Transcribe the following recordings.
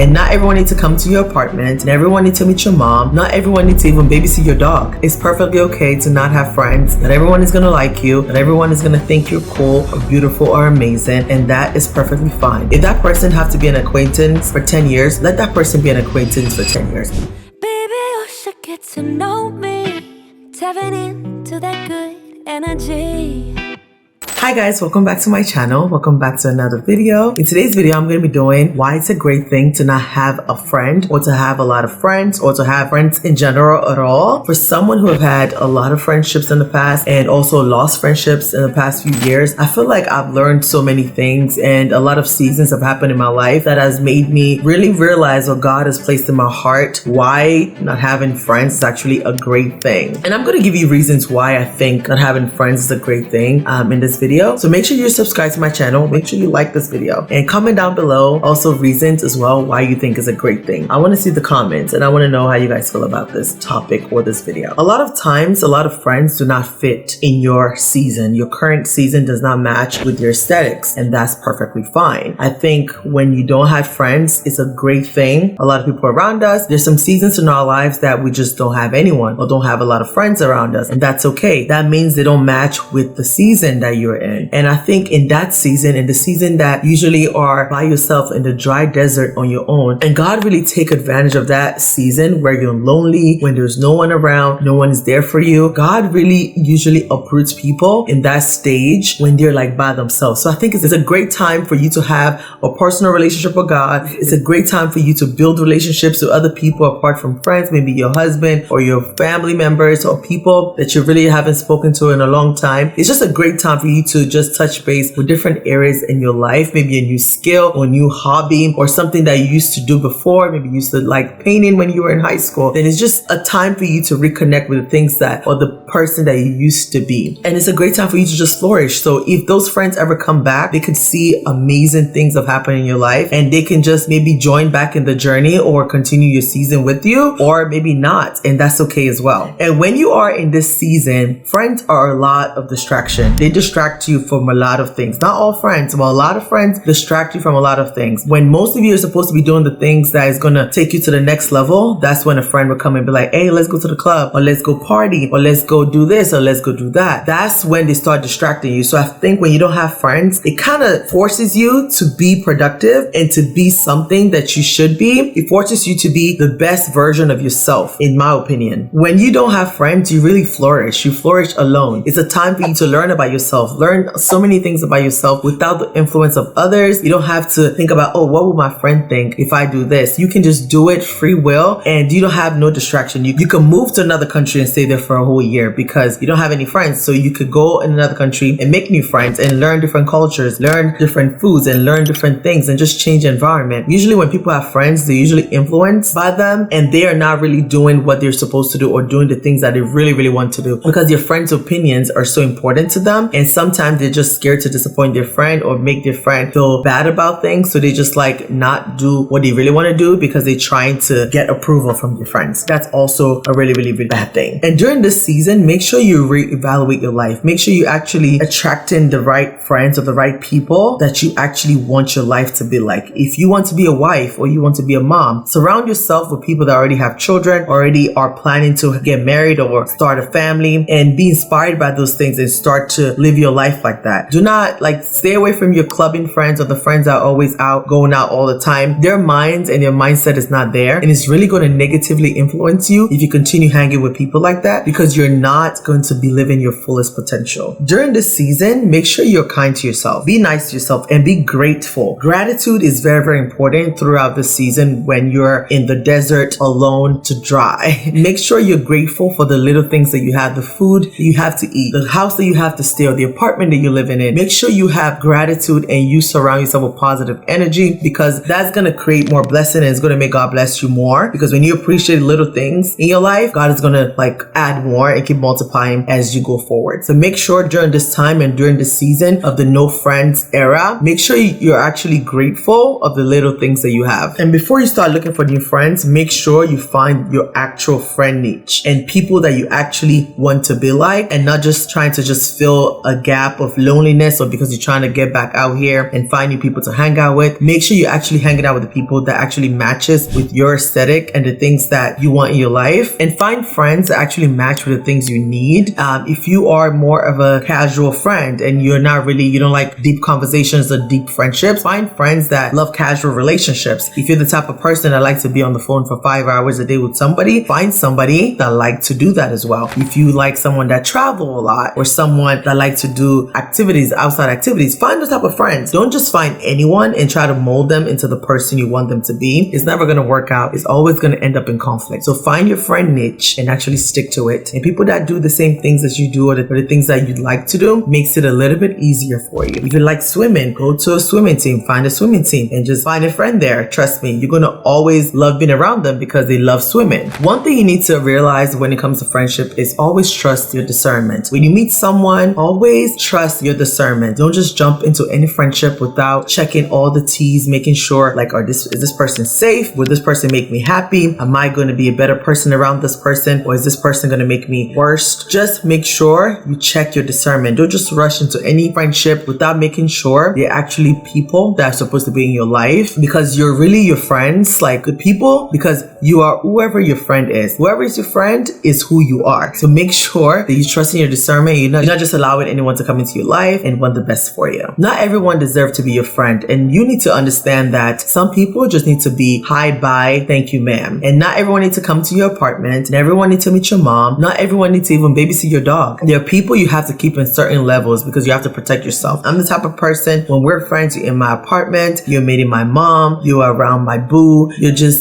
And not everyone needs to come to your apartment. Not everyone needs to meet your mom. Not everyone needs to even babysit your dog. It's perfectly okay to not have friends. Not everyone is gonna like you. Not everyone is gonna think you're cool or beautiful or amazing, and that is perfectly fine. If that person have to be an acquaintance for 10 years, let that person be an acquaintance for 10 years. Baby, you should get to know me. Tapping into that good energy. Hi guys, welcome back to my channel. Welcome back to another video. In today's video, I'm going to be doing why it's a great thing to not have a friend or to have a lot of friends or to have friends in general at all. For someone who have had a lot of friendships in the past and also lost friendships in the past few years, I feel like I've learned so many things and a lot of seasons have happened in my life that has made me really realize what God has placed in my heart, why not having friends is actually a great thing. And I'm going to give you reasons why I think not having friends is a great thing in this video. So make sure you subscribe to my channel, make sure you like this video, and comment down below also reasons as well why you think is a great thing. I want to see the comments and I want to know how you guys feel about this topic or this video. A lot of times, a lot of friends do not fit in your season. Your current season does not match with your aesthetics, and that's perfectly fine. I think when you don't have friends, it's a great thing. A lot of people around us, there's some seasons in our lives that we just don't have anyone or don't have a lot of friends around us, and that's okay. That means they don't match with the season that you're in. And I think in that season, in the season that usually are by yourself in the dry desert on your own, and God really take advantage of that season where you're lonely, when there's no one around, no one is there for you. God really usually uproots people in that stage when they're like by themselves. So I think it's a great time for you to have a personal relationship with God. It's a great time for you to build relationships with other people apart from friends, maybe your husband or your family members or people that you really haven't spoken to in a long time. It's just a great time for you to just touch base with different areas in your life, maybe a new skill or a new hobby or something that you used to do before. Maybe you used to like painting when you were in high school. Then it's just a time for you to reconnect with the things that or the person that you used to be. And it's a great time for you to just flourish. So if those friends ever come back, they could see amazing things have happened in your life and they can just maybe join back in the journey or continue your season with you, or maybe not. And that's okay as well. And when you are in this season, friends are a lot of distraction. They distract you from a lot of things. Not all friends, but a lot of friends distract you from a lot of things. When most of you are supposed to be doing the things that is going to take you to the next level, that's when a friend will come and be like, hey, let's go to the club, or let's go party, or let's go do this, or let's go do that. That's when they start distracting you. So I think when you don't have friends, it kind of forces you to be productive and to be something that you should be. It forces you to be the best version of yourself, in my opinion. When you don't have friends, you really flourish. You flourish alone. It's a time for you to learn about yourself, learn so many things about yourself without the influence of others. You don't have to think about, oh, what will my friend think if I do this? You can just do it free will and you don't have no distraction. You can move to another country and stay there for a whole year because you don't have any friends. So you could go in another country and make new friends and learn different cultures, learn different foods and learn different things and just change the environment. Usually when people have friends, they're usually influenced by them and they are not really doing what they're supposed to do or doing the things that they really, really want to do because your friends' opinions are so important to them. And sometimes they're just scared to disappoint their friend or make their friend feel bad about things. So they just like not do what they really want to do because they're trying to get approval from their friends. That's also a really, really, really bad thing. And during this season, make sure you reevaluate your life. Make sure you actually attracting the right friends or the right people that you actually want your life to be like. If you want to be a wife or you want to be a mom, surround yourself with people that already have children, already are planning to get married or start a family, and be inspired by those things and start to live your life like that. Do not like stay away from your clubbing friends or the friends that are always out, going out all the time. Their minds and their mindset is not there, and it's really going to negatively influence you if you continue hanging with people like that because you're not going to be living your fullest potential. During this season, make sure you're kind to yourself. Be nice to yourself and be grateful. Gratitude is very, very important throughout the season when you're in the desert alone to dry. Make sure you're grateful for the little things that you have, the food that you have to eat, the house that you have to stay, or the apartment that you're living in. Make sure you have gratitude and you surround yourself with positive energy because that's going to create more blessing and it's going to make God bless you more, because when you appreciate little things in your life, God is going to like add more and keep multiplying as you go forward. So make sure during this time and during the season of the no friends era, make sure you're actually grateful of the little things that you have. And before you start looking for new friends, make sure you find your actual friend niche and people that you actually want to be like, and not just trying to just fill a gap app of loneliness or because you're trying to get back out here and find new people to hang out with, make sure you're actually hanging out with the people that actually matches with your aesthetic and the things that you want in your life, and find friends that actually match with the things you need. If you are more of a casual friend and you don't like deep conversations or deep friendships, find friends that love casual relationships. If you're the type of person that likes to be on the phone for 5 hours a day with somebody, find somebody that likes to do that as well. If you like someone that travel a lot or someone that likes to do activities, outside activities, find those type of friends. Don't just find anyone and try to mold them into the person you want them to be. It's never going to work out. It's always going to end up in conflict. So find your friend niche and actually stick to it. And people that do the same things as you do or the things that you'd like to do makes it a little bit easier for you. If you like swimming, go to a swimming team, find a swimming team and just find a friend there. Trust me, you're going to always love being around them because they love swimming. One thing you need to realize when it comes to friendship is always trust your discernment. When you meet someone, always trust your discernment. Don't just jump into any friendship without checking all the T's, making sure like, is this person safe? Will this person make me happy? Am I going to be a better person around this person? Or is this person going to make me worse? Just make sure you check your discernment. Don't just rush into any friendship without making sure they're actually people that are supposed to be in your life, because you're really your friends, like good people, because you are whoever your friend is. Whoever is your friend is who you are. So make sure that you trust in your discernment. You're not just allowing anyone to come into your life and want the best for you. Not everyone deserves to be your friend, and you need to understand that some people just need to be hi, bye, thank you, ma'am. And not everyone needs to come to your apartment, and everyone needs to meet your mom. Not everyone needs to even babysit your dog. There are people you have to keep in certain levels because you have to protect yourself. I'm the type of person, when we're friends, you're in my apartment, you're meeting my mom, you're around my boo,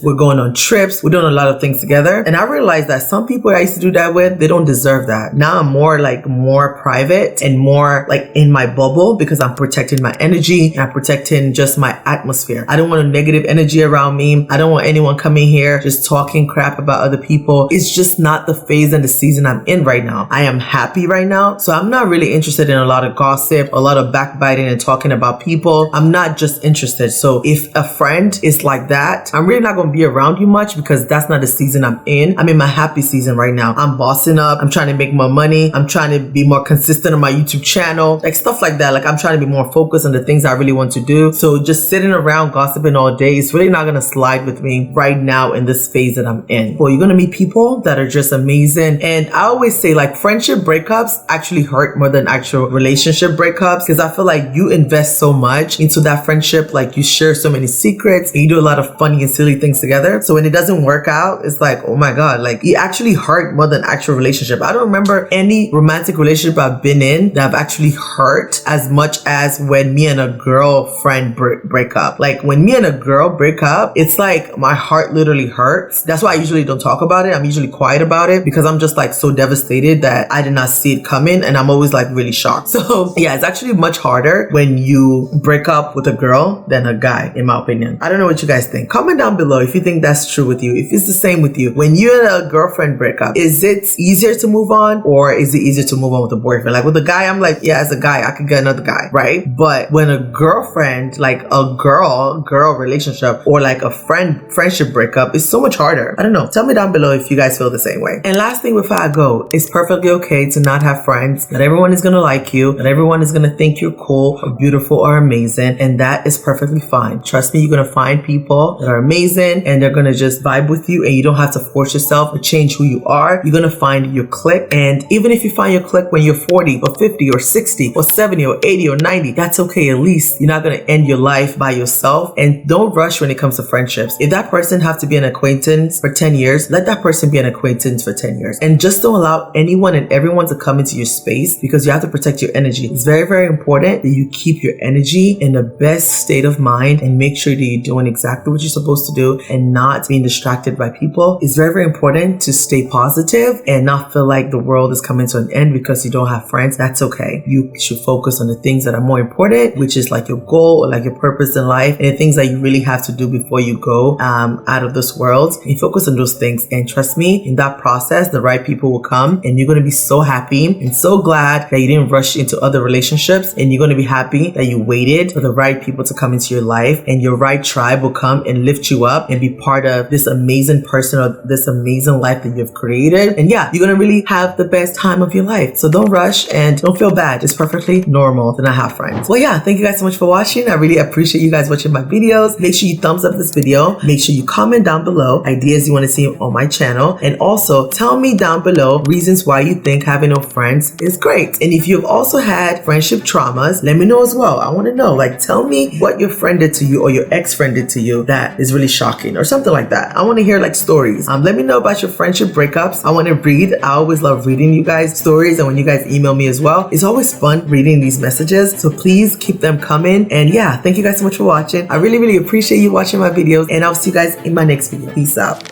we're going on trips, we're doing a lot of things together. And I realized that some people I used to do that with, they don't deserve that. Now I'm more private and more like in my bubble because I'm protecting my energy and I'm protecting just my atmosphere. I don't want a negative energy around me. I don't want anyone coming here just talking crap about other people. It's just not the phase and the season I'm in right now. I am happy right now. So I'm not really interested in a lot of gossip, a lot of backbiting and talking about people. I'm not just interested. So if a friend is like that, I'm really not going to be around you much because that's not the season I'm in. I'm in my happy season right now. I'm bossing up. I'm trying to make more money. I'm trying to be more consistent on my YouTube channel, like stuff like that. Like I'm trying to be more focused on the things I really want to do. So just sitting around gossiping all day is really not going to slide with me right now in this phase that I'm in. Well, you're going to meet people that are just amazing. And I always say like friendship breakups actually hurt more than actual relationship breakups, because I feel like you invest so much into that friendship. Like you share so many secrets and you do a lot of funny and silly things together. So when it doesn't work out, it's like, oh my God, like it actually hurt more than actual relationship. I don't remember any romantic relationship I've been in that I've actually hurt as much as when me and a girlfriend break up. Like when me and a girl break up, it's like my heart literally hurts. That's why I usually don't talk about it. I'm usually quiet about it because I'm just like so devastated that I did not see it coming, and I'm always like really shocked. So yeah, it's actually much harder when you break up with a girl than a guy, in my opinion. I don't know what you guys think. Comment down below if you think that's true with you, if it's the same with you. When you and a girlfriend break up, is it easier to move on, or is it easier to move on with a boyfriend? Like with a guy, I'm like, yeah, as a guy, I could get another guy, right? But when a girlfriend, like a girl relationship, or like a friendship breakup, is so much harder. I don't know. Tell me down below if you guys feel the same way. And last thing before I go, it's perfectly okay to not have friends. Not everyone is gonna like you. Not everyone is gonna think you're cool or beautiful or amazing, and that is perfectly fine. Trust me, you're gonna find people that are amazing and they're gonna just vibe with you, and you don't have to force yourself or change who you are. You're gonna find your clique, and even if you find your clique when you're 40 or 50 or 60 or 70 or 80 or 90, that's okay. At least you're not gonna end your life by yourself. And don't rush when it comes to friendships. If that person have to be an acquaintance for 10 years, let that person be an acquaintance for 10 years. And just don't allow anyone and everyone to come into your space, because you have to protect your energy. It's very, very important that you keep your energy in the best state of mind and make sure that you're doing exactly what you're supposed to do and not being distracted by people. It's very, very important to stay positive and not feel like the world is coming to an end because you don't have friends. That's okay. You should focus on the things that are more important, which is like your goal or like your purpose in life, and the things that you really have to do before you go out of this world. And focus on those things, and trust me, in that process the right people will come, and you're going to be so happy and so glad that you didn't rush into other relationships, and you're going to be happy that you waited for the right people to come into your life, and your right tribe will come and lift you up and be part of this amazing person or this amazing life that you've created. And yeah, you're going to really have the best time of your life. So don't rush and don't feel bad. It's perfectly normal to not have friends. Well, yeah, thank you guys so much for watching. I really appreciate you guys watching my videos. Make sure you thumbs up this video. Make sure you comment down below ideas you want to see on my channel. And also tell me down below reasons why you think having no friends is great. And if you've also had friendship traumas, let me know as well. I want to know, like, tell me what your friend did to you or your ex-friend did to you that is really shocking or something like that. I want to hear like stories. Let me know about your friendship breakups. I want to read. I always love reading you guys stories, and when you guys email me as well, it's always fun reading these messages. So please keep them coming. And yeah, thank you guys so much for watching. I really appreciate you watching my videos, and I'll see you guys in my next video. Peace out.